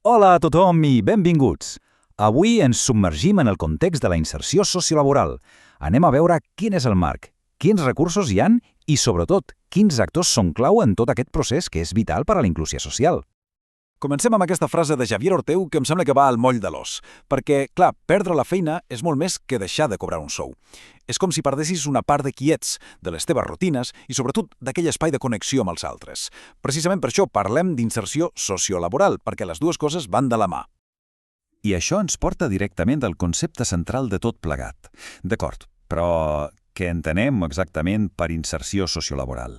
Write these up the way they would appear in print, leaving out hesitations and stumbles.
Hola a tothom i benvinguts! Avui ens submergim en el context de la inserció sociolaboral. Anem a veure quin és el marc, quins recursos hi han i, sobretot, quins actors són clau en tot aquest procés que és vital per a la inclusió social. Comencem amb aquesta frase de Javier Orteu que em sembla que va al moll de l'os. Perquè, clar, perdre la feina és molt més que deixar de cobrar un sou. És com si perdessis una part de qui ets, de les teves rutines i, sobretot, d'aquell espai de connexió amb els altres. Precisament per això parlem d'inserció sociolaboral, perquè les dues coses van de la mà. I això ens porta directament al concepte central de tot plegat. D'acord, però què entenem exactament per inserció sociolaboral?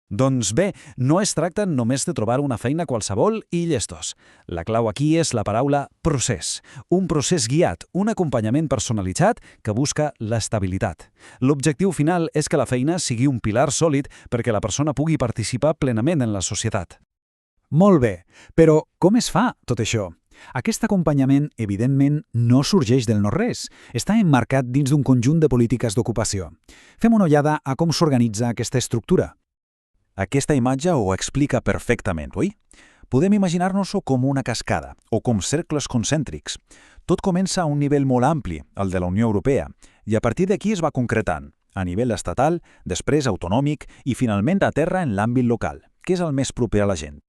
Doncs bé, no es tracta només de trobar una feina qualsevol i llestos. La clau aquí és la paraula procés. Un procés guiat, un acompanyament personalitzat que busca l'estabilitat. L'objectiu final és que la feina sigui un pilar sòlid perquè la persona pugui participar plenament en la societat. Molt bé, però com es fa tot això? Aquest acompanyament, evidentment, no sorgeix del no-res. Està emmarcat dins d'un conjunt de polítiques d'ocupació. Fem una ullada a com s'organitza aquesta estructura. Aquesta imatge ho explica perfectament, oi? Podem imaginar-nos-ho com una cascada o com cercles concèntrics. Tot comença a un nivell molt ampli, el de la Unió Europea, i a partir d'aquí es va concretant, a nivell estatal, després autonòmic i finalment a terra en l'àmbit local, que és el més proper a la gent.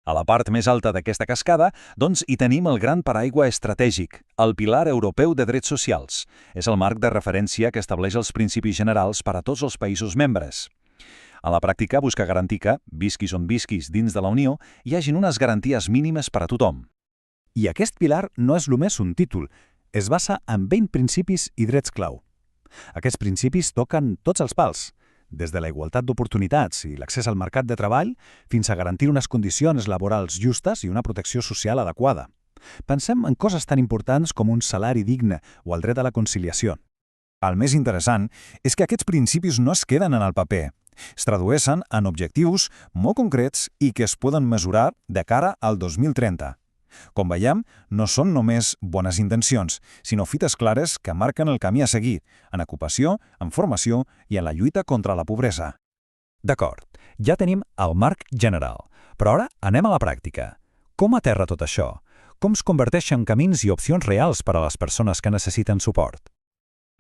A la part més alta d'aquesta cascada, doncs, hi tenim el gran paraigua estratègic, el Pilar Europeu de Drets Socials. És el marc de referència que estableix els principis generals per a tots els països membres. A la pràctica busca garantir que, visquis on visquis dins de la Unió, hi hagin unes garanties mínimes per a tothom. I aquest pilar no és només un títol, es basa en 20 principis i drets clau. Aquests principis toquen tots els pals, des de la igualtat d'oportunitats i l'accés al mercat de treball fins a garantir unes condicions laborals justes i una protecció social adequada. Pensem en coses tan importants com un salari digne o el dret a la conciliació. El més interessant és que aquests principis no es queden en el paper, es tradueixen en objectius molt concrets i que es poden mesurar de cara al 2030. Com veiem, no són només bones intencions, sinó fites clares que marquen el camí a seguir, en ocupació, en formació i en la lluita contra la pobresa. D'acord, ja tenim el marc general, però ara anem a la pràctica. Com aterra tot això? Com es converteix en camins i opcions reals per a les persones que necessiten suport?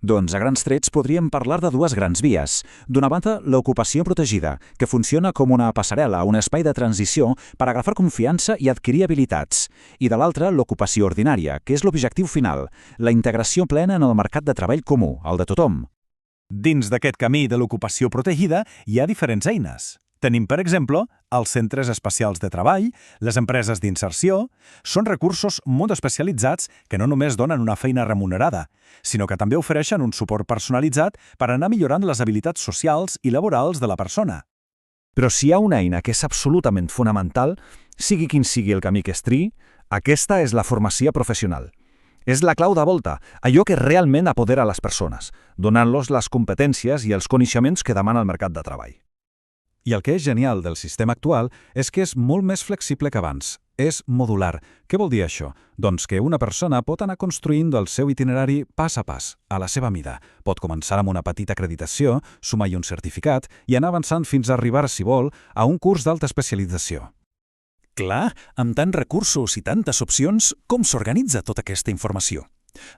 Doncs a grans trets podríem parlar de dues grans vies. D'una banda, l'ocupació protegida, que funciona com una passarel·la, un espai de transició per agafar confiança i adquirir habilitats. I de l'altra, l'ocupació ordinària, que és l'objectiu final, la integració plena en el mercat de treball comú, el de tothom. Dins d'aquest camí de l'ocupació protegida hi ha diferents eines. Tenim, per exemple, els centres especials de treball, les empreses d'inserció. Són recursos molt especialitzats que no només donen una feina remunerada, sinó que també ofereixen un suport personalitzat per anar millorant les habilitats socials i laborals de la persona. Però si hi ha una eina que és absolutament fonamental, sigui quin sigui el camí que es triï, aquesta és la formació professional. És la clau de volta, allò que realment apodera les persones, donant-los les competències i els coneixements que demana el mercat de treball. I el que és genial del sistema actual és que és molt més flexible que abans. És modular. Què vol dir això? Doncs que una persona pot anar construint el seu itinerari pas a pas, a la seva mida. Pot començar amb una petita acreditació, sumar-hi un certificat i anar avançant fins a arribar, si vol, a un curs d'alta especialització. Clar, amb tants recursos i tantes opcions, com s'organitza tota aquesta informació?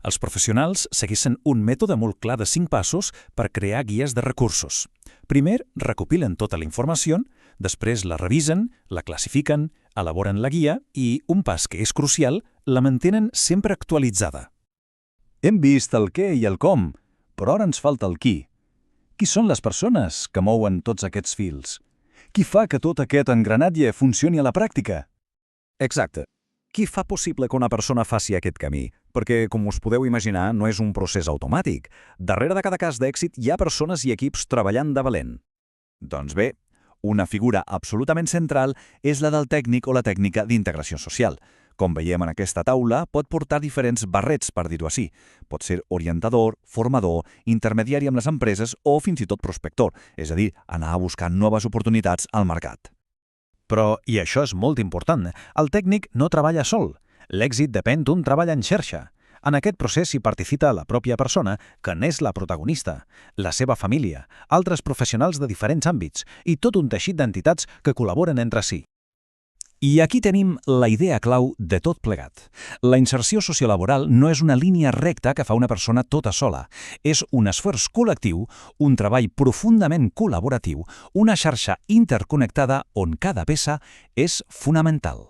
Els professionals segueixen un mètode molt clar de 5 passos per crear guies de recursos. Primer, recopilen tota la informació, després la revisen, la classifiquen, elaboren la guia i, un pas que és crucial, la mantenen sempre actualitzada. Hem vist el què i el com, però ara ens falta el qui. Qui són les persones que mouen tots aquests fils? Qui fa que tot aquest engranatge funcioni a la pràctica? Exacte. Qui fa possible que una persona faci aquest camí? Perquè, com us podeu imaginar, no és un procés automàtic. Darrere de cada cas d'èxit hi ha persones i equips treballant de valent. Doncs bé, una figura absolutament central és la del tècnic o la tècnica d'integració social. Com veiem en aquesta taula, pot portar diferents barrets, per dir-ho així. Pot ser orientador, formador, intermediari amb les empreses o fins i tot prospector, és a dir, anar a buscar noves oportunitats al mercat. Però, i això és molt important, el tècnic no treballa sol. L'èxit depèn d'un treball en xarxa. En aquest procés hi participa la pròpia persona, que n'és la protagonista, la seva família, altres professionals de diferents àmbits i tot un teixit d'entitats que col·laboren entre si. I aquí tenim la idea clau de tot plegat. La inserció sociolaboral no és una línia recta que fa una persona tota sola. És un esforç col·lectiu, un treball profundament col·laboratiu, una xarxa interconnectada on cada peça és fonamental.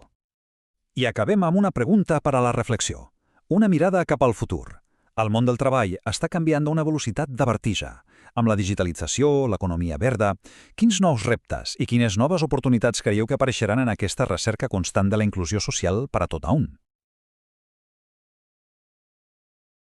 I acabem amb una pregunta per a la reflexió. Una mirada cap al futur. El món del treball està canviant a una velocitat de vertigen. Amb la digitalització, l'economia verda, quins nous reptes i quines noves oportunitats creieu que apareixeran en aquesta recerca constant de la inclusió social per a tothom?